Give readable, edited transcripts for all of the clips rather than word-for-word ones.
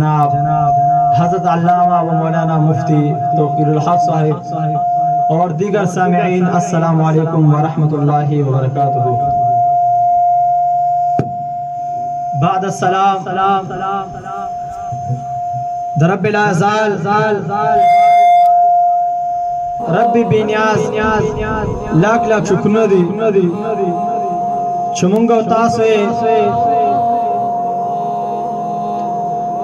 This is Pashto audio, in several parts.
जनाब हज़रत अल्लामा व मौलाना मुफ्ती तौक़ीरुल हक़ साहिब और दीगर सामिईन, अस्सलामु अलैकुम व रहमतुल्लाहि व बरकातुहू। बाद अस्सलाम रब्बिल आज़ाल रब्बी बेनियाज लाख लाख शुक्र दी चुमुंगो तासे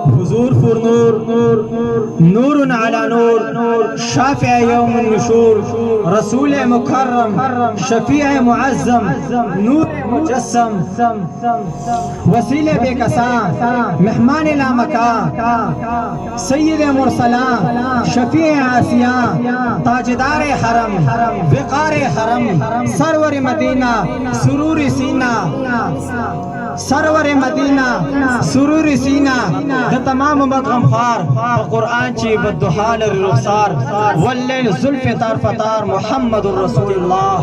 हुजूर फुर नूर नूरुन अला नूर शाफ़िअ यौमुन नुशूर रसूल मुकर्रम शफ़ीअ मुअज़्ज़म नूर मुजस्सम वसीले बेकसा मेहमान लामका सय्यद मुरसला शफ़ीअ आसिया ताजदार हरम विक़ार हरम सरवर मदीना सुरूर सीना सरवर मदीना सुरूर सीना द तमाम मदगम खार कुरान ची बदुहाल रुखसार वल्लैल जुल्फ़ तारफतार मुहम्मदुर रसूलुल्लाह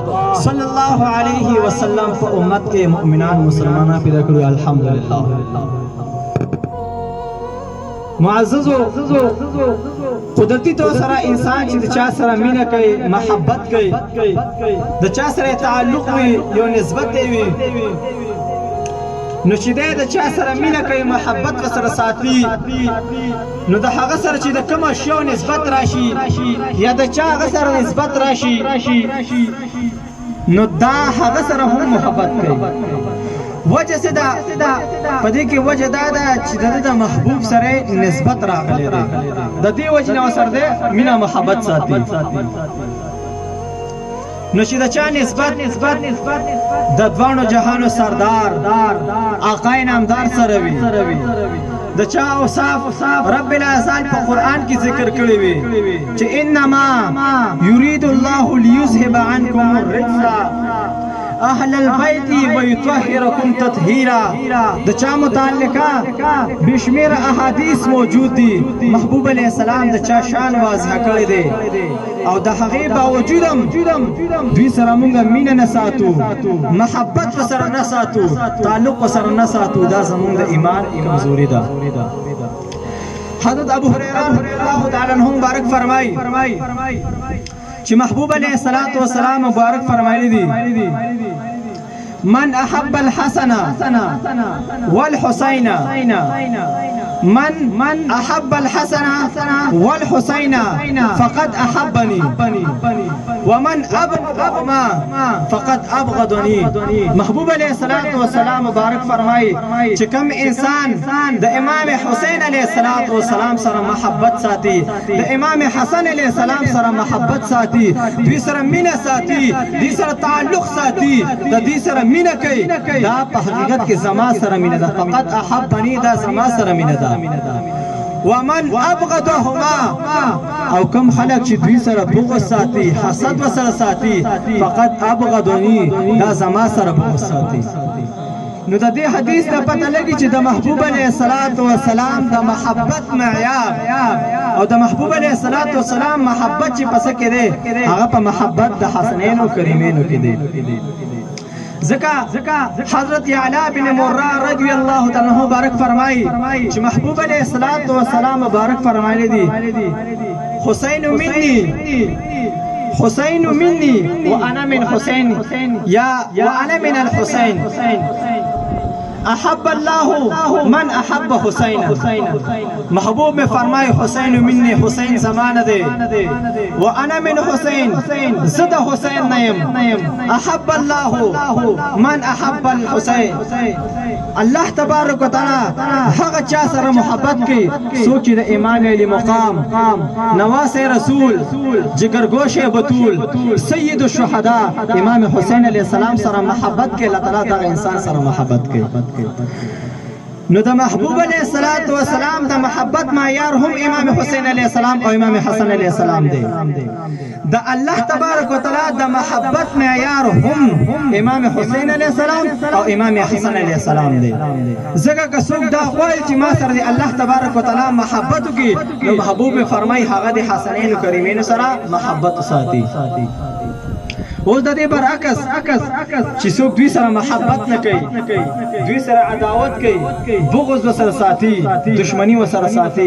सल्लल्लाहु अलैहि वसल्लम को उम्मत के मुमिनान मुसलमाना पैदा करो अल्हम्दुलिल्लाह। मुअज़्ज़ज़ो कुदरती तो सरा इंसान ची द चा सरा मीना कई महब्बत कई द चा सरा ताल्लुक़ वी यो निस्बत वी नशीदे द चा सरा मीना कई महब्बत व सरा साथी नो द हगा सरा ची द कम अशियो निस्बत राशि या द चा हगा सरा निस्बत राशि नो दा हगा सरा हम मोहब्बत कई वजह से दा पदे की वजह दा ची द महबूब सरे निस्बत रागले द दी वजह ना सर दे मीना मोहब्बत साथी नशीदा चा निस्बत द द्वानो जहानो सरदार आकाए नामदार सरवी द चा औसाफ रब्बिल आज़ाल पर कुरान की जिक्र करी वी चे इन्नमा युरीदुल्लाहु लियुज़हिबा अन्कुम अर्रिज्सा अहलल बैती व युतहिरकुम तत्हीरा द चा मुताल्लिका बेशुमार अहादीस मौजूद दी महबूब अलैहिस्सलाम द चा शान वाज़ह करे दे और द हगे बावजूदम द्वी सरा मुंगा मीना न सातू महब्बत व सरा न सातू ताल्लुक़ व सरा न सातू दा जमून द ईमान कमजोरी दा। हज़रत अबू हुरैरा रज़ियल्लाहु तआला अन्हु मुबारक फरमाई कि महबूब अलैहिस्सलातु वस्सलाम मुबारक फरमाई दी मन अहब्बल हसना वल हुसैना मन अहब्बल हसना वल हुसैना फ़क़द अहब्बनी वमन अबग़दहुमा फ़क़द अबग़दनी। महबूब अलैहिस्सलातु वस्सलाम मुबारक फरमाई कि कम इंसान द इमाम हुसैन अलैहिस्सलातु वस्सलाम सरा महब्बत साथी द इमाम हसन अलैहिस्सलाम सरा महब्बत साथी दी सरा मीना साथी दी सरा ताल्लुक़ साथी द दी सरा मीना कई दा हकीकत के जमा सरा मीना दा फ़क़द अहब्बनी दा जमा सरा मीना दा वमन अबग़दहुमा और कम खलक ची द्वी सरा बुग़्ज़ साथी हसद व सरा साथी फ़क़द अबग़दनी दा जमा सरा बुग़्ज़ साथी। नो द दे हदीस दा पता लगी ची द महबूब अलैहिस्सलातु वस्सलाम द महब्बत मयार और द महबूब अलैहिस्सलातु वस्सलाम महब्बत ची पस के दे आगा पा महब्बत द हसनैन व करीमैन के दे ज़का हज़रत अला बिन मुर्रा रज़ियल्लाहु तआला अन्हु मुबारक फरमाई कि महबूब अलैहिस्सलातु वस्सलाम मुबारक फरमाई दी हुसैन मिन्नी व अना मिन हुसैन या व अना मिन अल हुसैन अहब्बल्लाहु मन अहब्ब हुसैन। महबूब में फरमाए हुसैन मिन्नी हुसैन ज़माना दे व अना मिन हुसैन ज़द हुसैन नयम अहब्बल्लाहु मन अहब्बल हुसैन। अल्लाह तबारक व तआला हक़ चा सर मोहब्बत की सोची द इमाम अली मुकाम नवासे रसूल जिगर गोशे बतूल सय्यद शुहदा इमाम हुसैन अलैहिस्सलाम सर मोहब्बत के अल्लाह तआला दा इंसान सर मोहब्बत के नो द महबूब अलैहिस्सलातु वस्सलाम द महब्बत मायार हम इमाम हुसैन अलैहिस्सलाम और इमाम हसन अलैहिस्सलाम दे द अल्लाह तबारक व तआला द महब्बत मायार हम इमाम हुसैन अलैहिस्सलाम और इमाम हसन अलैहिस्सलाम दे जगह का सुख दा ख्वाल ची मा सर दे अल्लाह तबारक व तआला महब्बत की नो महबूब फरमाई हगा दे हसनैन करीमैन सरा महब्बत साथी اوس د دې برعکس چې څوک دوی سره محبت نه کوي دوی سره عداوت کوي بغض وسره ساتي دشمنی وسره ساتي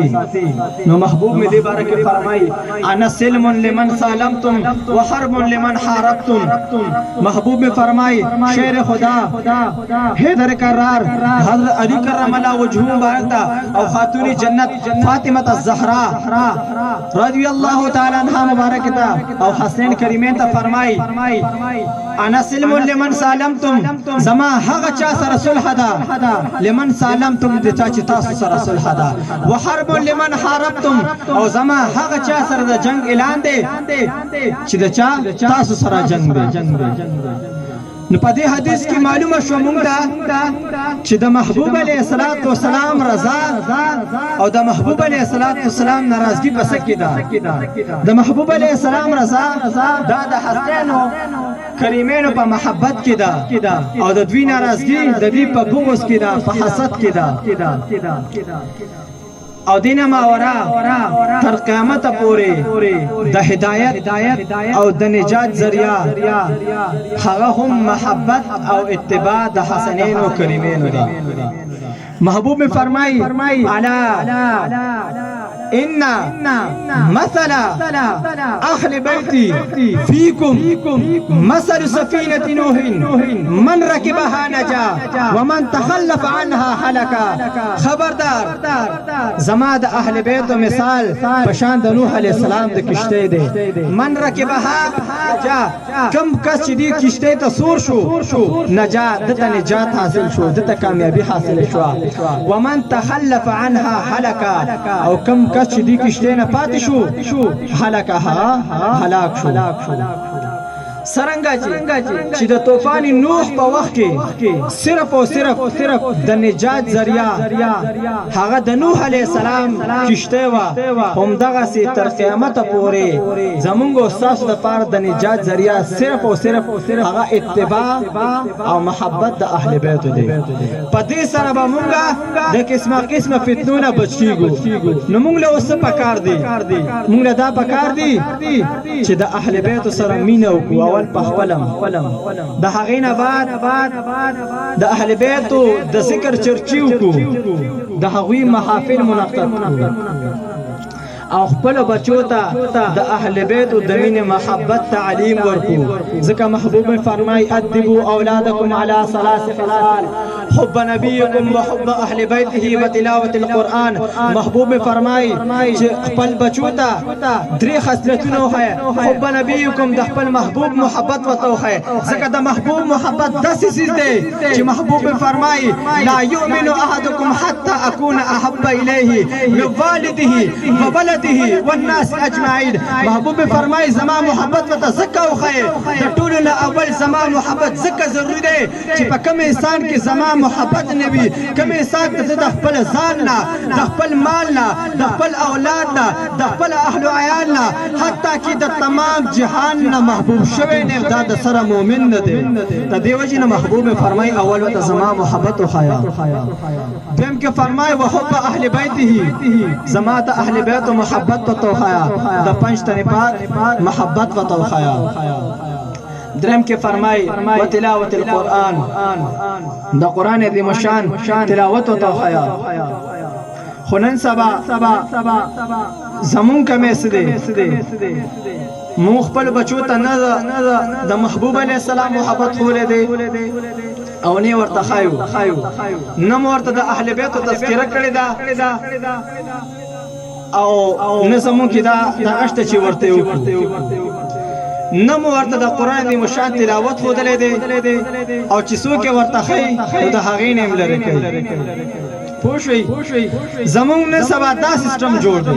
نو محبوب می دې باره کې فرمایي انا سلم لمن سالمتم وحرب لمن حاربتم محبوب می فرمایي شعر خدا حیدر کرار حضرت علی کرم الله وجهه مبارک او خاتون جنت فاطمه الزهرا رضی الله تعالی عنها مبارک او حسین کریمین ته فرمایي انا سلم لمن سالمتم زما هغه چا سره صلح ده لمن سالمتم د چا چې تاسو سره صلح ده وحرب لمن حاربتم او زما هغه چا سره د جنگ اعلان دی چې د چا تاسو سره جنگ دی نو په دې حدیث کې معلومه شو موږ ته چې د محبوب علیه السلام رضا او د محبوب علیه السلام ناراضگی په څه کې ده د محبوب علیه السلام رضا دا د حسینو کریمینو په محبت کې ده او د دوی ناراضگی د دې په بغض کې ده په حسد کې ده او دینه ماورا تر قیامت پورې د هدایت او د نجات ذریعہ هغه هم محبت او اتباع د حسنین او کریمین دي محبوب میں فرمائی الا ان مثل اهل بیتی فیکم مثل سفینة نوح من رکبها نجا ومن تخلف عنها هلكا خبردار زما د اهل بیت مثال پشان د نوح علیہ السلام د کشته دی من رکبها نجا کم کس چې دی کشته ته سور شو نجا دته نجات حاصل شو دته کامیابی حاصل شو ومن تخلف عنها هلكا او کم کس چې دی کشته نه پاتې شو هلاکها هلاک شو سرنګا چې د طوفان نوح په وخت کې صرف او صرف د نجات ذریعہ هغه د نوح علیہ السلام کشته وا هم دغه سي تر قیامت پورې زمونږ استاد د پاره د نجات ذریعہ صرف او صرف هغه اتباع او محبت د اهل بیت دی په دې سره به مونږه د قسمه فتنونه بچیږو نو مونږ له اوس پکار دی مونږ له دا پکار دی چې د اهل بیت سره مینه وکړو پخولم د هغې نه بعد د اهل بیتو د ذکر چرچی وکړو د هغوی محافل منعقد کړو او خپل بچو ته د اهل بیت او د مینې محبت تعلیم ورکو ځکه محبوب فرمای ادبوا اولادکم علی ثلاث خصال حب نبیکم وحب اهل بیته وتلاوت القرآن محبوب فرمای چې خپل بچو ته درې خصلتونه وښایه حب نبیکم د خپل محبوب محبت ورته وښایه ځکه د محبوب محبت داسې څیز دی چې محبوب فرمای لا یؤمن احدکم حتى اكون احب الیه من والده وولده والناس اجمعین محبوب فرمای زما محبت وته زکه وخی د ټولو نه اول زما محبت زکه ضروری دی چې په کوم انسان کې زما محبت نبی کوم انسان ته د خپل ځان نه د خپل مال نه د خپل اولاد نه د خپل اهل او عیال نه حتی کې د تمام جهان نه محبوب شوی نه د سره مؤمن نه دی د دې وجه نه محبوب فرمای اول وته زما محبت وخیا دیم کې فرمای وحب اهل بیته زما ته اهل بیت محبت و توخایا د پنځ تنه پاک محبت و توخایا درم کې فرمای و تلاوت القرآن د قرآن دې مشان تلاوت و توخایا خنن سبا زمون کمه سده مون خپل بچو ته نه د محبوب علی السلام محبت خولې دی او نه ورته خایو نه ورته د اهل بیت تذکرہ کړی دا او نظمو کې دا غشته چې ورته وکړو نم ورته د قرآن دی مشان تلاوت خودلې دی او چې څوک ورته خی نو د هغې نه لري کوي پوښوي زمونږ نه سبا دا سیستم جوړ دی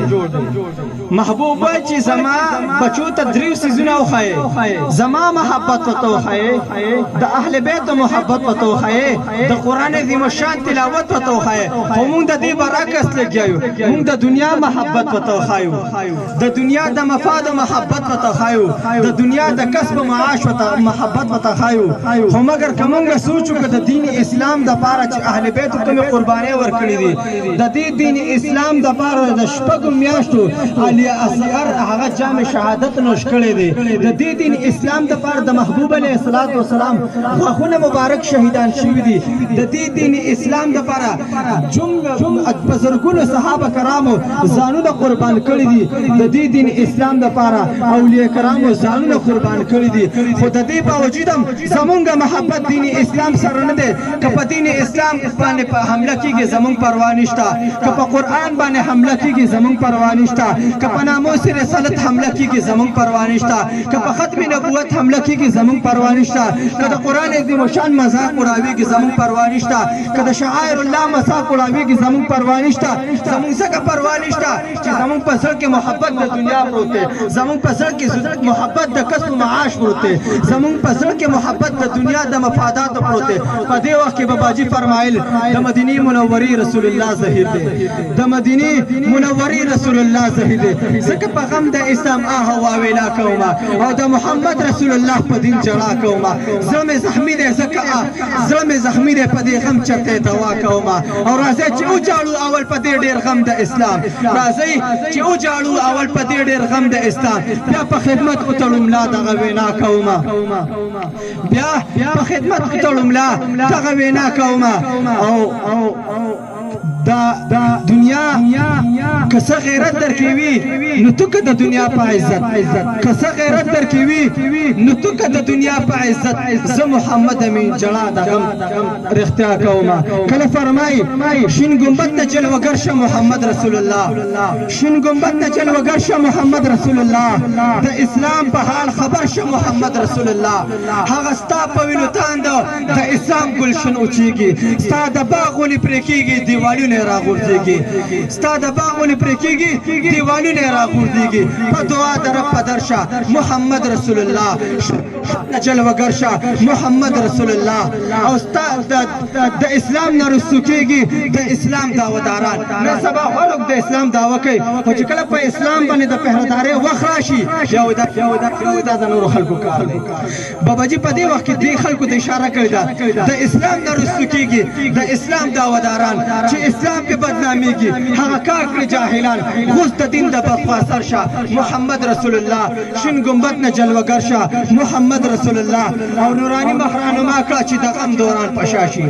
محبوب چې زما بچو ته دریو سيزونه وخایي زما محبت وته وخایي د اهل بیت محبت وته وخایي د قرآن دی مشان تلاوت وته وخایي خو موږ د دې برعکس لګیو موږ د دنیا محبت وته وخایو د دنیا د مفاد محبت وته وخایو د دنیا د کسب معاش وته محبت وته وخایو خو مگر کومه سوچو چې د دین اسلام د پاره چې اهل بیت کومه قرباني ورکړي دي د دې دین اسلام د پاره د شپږو میاشتو علي اصغر هغه جام شهادت نوش کړي دي د دې دین اسلام د پاره د محبوب علیه الصلاۃ والسلام غوښونه مبارک شهیدان شوي دي د دې دین اسلام د پاره بزرګونو صحابه کرامو ځانونه قربان کړي دي د دې دین اسلام د پاره اولیاء کرامو ځانونه قربان کړي دي خو د دې باوجود هم زمونږ محبت دین اسلام سره نه دی که په دین اسلام باندې حمله کیږي زمونږ پروا نشته که په قرآن باندې حمله کیږي زمونږ پروا نشته که په ناموس رسالت حمله کیږي زمونږ پروا نشته که په ختم نبوت حمله کیږي زمونږ پروا نشته که د قرآن عظیم شان مذاق اړويږي زمونږ پروا نشته که د شعائر الله مذاق اړويږي زمونږ پروا نشته زمونږ څخه پروا نشته چې زمونږ په سر کې محبت د دنیا پروت دی زمونږ په سر کې محبت د کسب معاش پروت دی زمونږ په سر کې محبت د دنیا د مفادات پروت دی په دې وخت کې باباجي فرمایل د مدینه منورې رسول الله ظهیر دی د مدینه منورې رسول الله ظهیر دی ځکه په غم د اسلام هوا ویلا کومه او د محمد رسول الله په دین جړا کومه زمه زخمی دی ځکه زمه زخمی دی په دې غم چرته دوا کومه او راځي چې او جاړو اول په دې ډېر غم د اسلام راځي چې او جاړو اول په دې ډېر غم د اسلام بیا په خدمت وتړم لا دغه وینا کومه بیا په خدمت وتړم لا دغه وینا کومه او دا دنیا کسه غیرت درکوي نو تو که د دنیا په عزت کسه غیرت درکوي نو تو که د دنیا په عزت زه محمد امین جړا د غم رښتیا کومه کله فرمایي شین ګمبد ته جلوګر شه محمد رسول الله شین ګمبد ته جلوګر شه محمد رسول الله د اسلام په حال خبر شه محمد رسول الله هغه ستا په وینو تاند د اسلام ګلشن اوچیږي ستا د باغونې پرې کېږي دیوالونه راغورځېږي ستا د باغونې پرې کېږي دیوالونه راغورځېږي په دعا د رب په درشه محمد رسول الله جلوګر شه محمد رسول الله او ستا د اسلام نه رسو کېږي د اسلام دعوتداران نن سبا خلک د اسلام دعوه کوي خو چې کله په اسلام باندې د پهردارۍ وخت راشي یو دا د نورو خلکو کار دی باباجي په دې وخت کې دې خلکو ته اشاره کړې ده د اسلام نه رسو کېږي د اسلام دعوتداران چې اسلام په بدناميږي هغه کار کړی جاهلان غوث د دین د بخواسر شه محمد رسول الله شین ګمبد نه جلوګر شه محمد رسول الله او نورانی مخرانو ما کړه چې د غم دوران پشاشي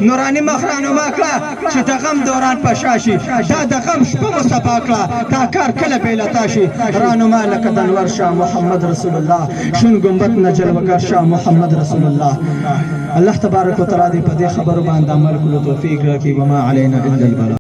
نورانی مخرانو ما کړه چې د غم دوران پشاشي دا د غم شپه مصطفی کړه دا کار کله بیلتا شي رانو ما لک د انور شه محمد رسول الله شین ګمبد نه جلوګر شه محمد رسول الله الله تبارک وتعالى دې په دې خبرو باندې عمل کولو توفیق راکړي وما علينا الا البلاغ